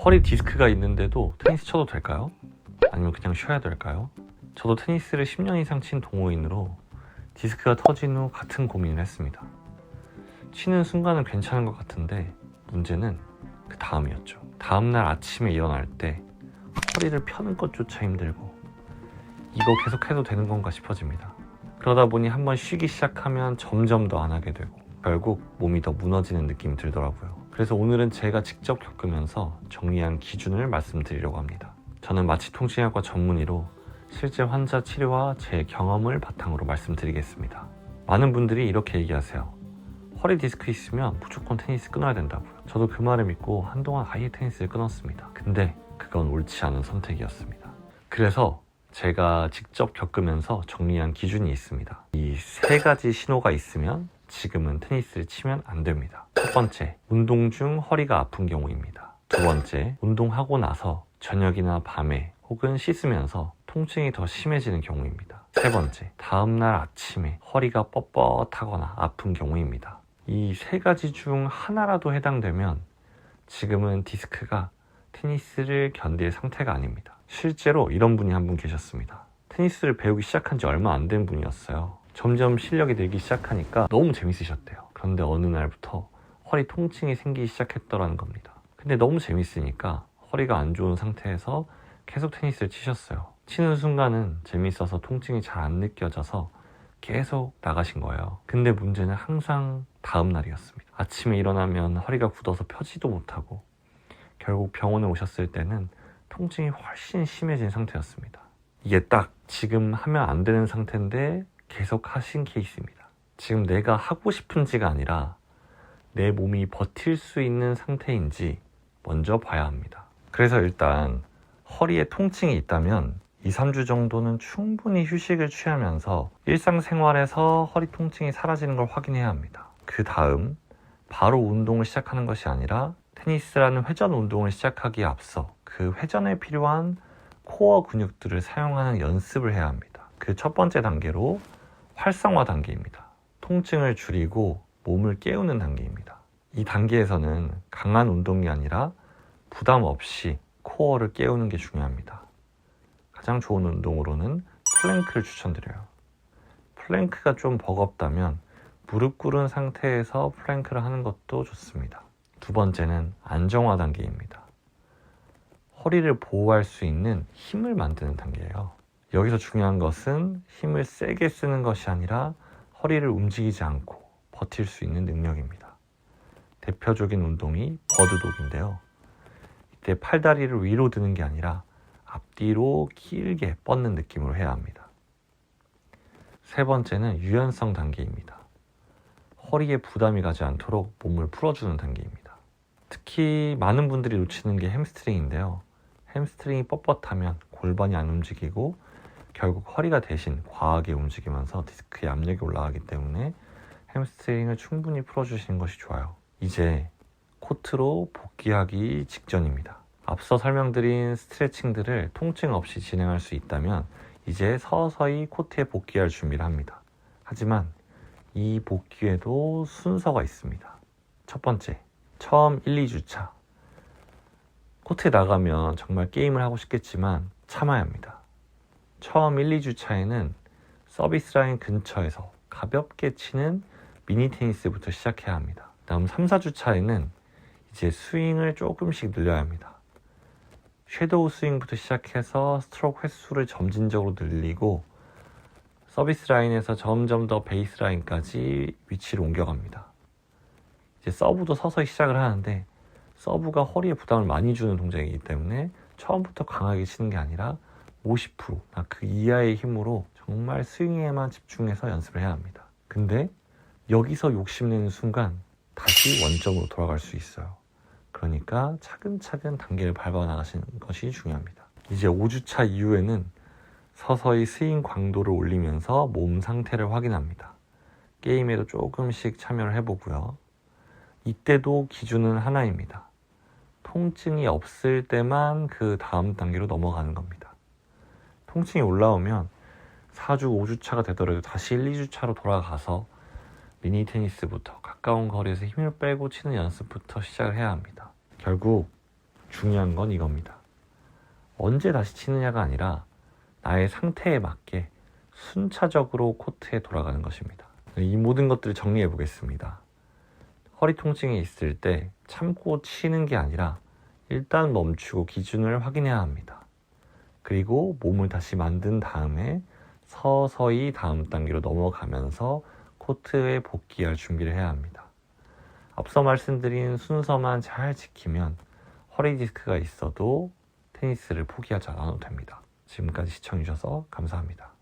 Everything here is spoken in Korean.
허리 디스크가 있는데도 테니스 쳐도 될까요? 아니면 그냥 쉬어야 될까요? 저도 테니스를 10년 이상 친 동호인으로 디스크가 터진 후 같은 고민을 했습니다. 치는 순간은 괜찮은 것 같은데 문제는 그 다음이었죠. 다음날 아침에 일어날 때 허리를 펴는 것조차 힘들고 이거 계속해도 되는 건가 싶어집니다. 그러다 보니 한번 쉬기 시작하면 점점 더 안 하게 되고 결국 몸이 더 무너지는 느낌이 들더라고요. 그래서 오늘은 제가 직접 겪으면서 정리한 기준을 말씀드리려고 합니다. 저는 마취통증의학과 전문의로 실제 환자 치료와 제 경험을 바탕으로 말씀드리겠습니다. 많은 분들이 이렇게 얘기하세요. 허리 디스크 있으면 무조건 테니스 끊어야 된다고요. 저도 그 말을 믿고 한동안 아예 테니스를 끊었습니다. 근데 그건 옳지 않은 선택이었습니다. 그래서 제가 직접 겪으면서 정리한 기준이 있습니다. 이 세 가지 신호가 있으면 지금은 테니스를 치면 안 됩니다. 첫 번째, 운동 중 허리가 아픈 경우입니다. 두 번째, 운동하고 나서 저녁이나 밤에 혹은 씻으면서 통증이 더 심해지는 경우입니다. 세 번째, 다음날 아침에 허리가 뻣뻣하거나 아픈 경우입니다. 이 세 가지 중 하나라도 해당되면 지금은 디스크가 테니스를 견딜 상태가 아닙니다. 실제로 이런 분이 한 분 계셨습니다. 테니스를 배우기 시작한 지 얼마 안 된 분이었어요. 점점 실력이 늘기 시작하니까 너무 재밌으셨대요. 그런데 어느 날부터 허리 통증이 생기기 시작했더라는 겁니다. 근데 너무 재밌으니까 허리가 안 좋은 상태에서 계속 테니스를 치셨어요. 치는 순간은 재밌어서 통증이 잘 안 느껴져서 계속 나가신 거예요. 근데 문제는 항상 다음 날이었습니다. 아침에 일어나면 허리가 굳어서 펴지도 못하고 결국 병원에 오셨을 때는 통증이 훨씬 심해진 상태였습니다. 이게 딱 지금 하면 안 되는 상태인데 계속 하신 케이스입니다. 지금 내가 하고 싶은지가 아니라 내 몸이 버틸 수 있는 상태인지 먼저 봐야 합니다. 그래서 일단 허리에 통증이 있다면 2, 3주 정도는 충분히 휴식을 취하면서 일상생활에서 허리 통증이 사라지는 걸 확인해야 합니다. 그 다음 바로 운동을 시작하는 것이 아니라 테니스라는 회전 운동을 시작하기에 앞서 그 회전에 필요한 코어 근육들을 사용하는 연습을 해야 합니다. 그 첫 번째 단계로 활성화 단계입니다. 통증을 줄이고 몸을 깨우는 단계입니다. 이 단계에서는 강한 운동이 아니라 부담 없이 코어를 깨우는 게 중요합니다. 가장 좋은 운동으로는 플랭크를 추천드려요. 플랭크가 좀 버겁다면 무릎 꿇은 상태에서 플랭크를 하는 것도 좋습니다. 두 번째는 안정화 단계입니다. 허리를 보호할 수 있는 힘을 만드는 단계예요. 여기서 중요한 것은 힘을 세게 쓰는 것이 아니라 허리를 움직이지 않고 버틸 수 있는 능력입니다. 대표적인 운동이 버드독인데요. 이때 팔다리를 위로 드는 게 아니라 앞뒤로 길게 뻗는 느낌으로 해야 합니다. 세 번째는 유연성 단계입니다. 허리에 부담이 가지 않도록 몸을 풀어주는 단계입니다. 특히 많은 분들이 놓치는 게 햄스트링인데요. 햄스트링이 뻣뻣하면 골반이 안 움직이고 결국 허리가 대신 과하게 움직이면서 디스크에 압력이 올라가기 때문에 햄스트링을 충분히 풀어주시는 것이 좋아요. 이제 코트로 복귀하기 직전입니다. 앞서 설명드린 스트레칭들을 통증 없이 진행할 수 있다면 이제 서서히 코트에 복귀할 준비를 합니다. 하지만 이 복귀에도 순서가 있습니다. 첫 번째, 처음 1, 2주차. 코트에 나가면 정말 게임을 하고 싶겠지만 참아야 합니다. 처음 1, 2주차에는 서비스 라인 근처에서 가볍게 치는 미니 테니스부터 시작해야 합니다. 다음 3, 4주차에는 이제 스윙을 조금씩 늘려야 합니다. 섀도우 스윙부터 시작해서 스트로크 횟수를 점진적으로 늘리고 서비스 라인에서 점점 더 베이스 라인까지 위치를 옮겨갑니다. 이제 서브도 서서히 시작을 하는데 서브가 허리에 부담을 많이 주는 동작이기 때문에 처음부터 강하게 치는 게 아니라 50%, 그 이하의 힘으로 정말 스윙에만 집중해서 연습을 해야 합니다. 근데 여기서 욕심내는 순간 다시 원점으로 돌아갈 수 있어요. 그러니까 차근차근 단계를 밟아 나가시는 것이 중요합니다. 이제 5주차 이후에는 서서히 스윙 강도를 올리면서 몸 상태를 확인합니다. 게임에도 조금씩 참여를 해보고요. 이때도 기준은 하나입니다. 통증이 없을 때만 그 다음 단계로 넘어가는 겁니다. 통증이 올라오면 4주, 5주차가 되더라도 다시 1, 2주차로 돌아가서 미니 테니스부터 가까운 거리에서 힘을 빼고 치는 연습부터 시작을 해야 합니다. 결국 중요한 건 이겁니다. 언제 다시 치느냐가 아니라 나의 상태에 맞게 순차적으로 코트에 돌아가는 것입니다. 이 모든 것들을 정리해 보겠습니다. 허리 통증이 있을 때 참고 치는 게 아니라 일단 멈추고 기준을 확인해야 합니다. 그리고 몸을 다시 만든 다음에 서서히 다음 단계로 넘어가면서 코트에 복귀할 준비를 해야 합니다. 앞서 말씀드린 순서만 잘 지키면 허리 디스크가 있어도 테니스를 포기하지 않아도 됩니다. 지금까지 시청해주셔서 감사합니다.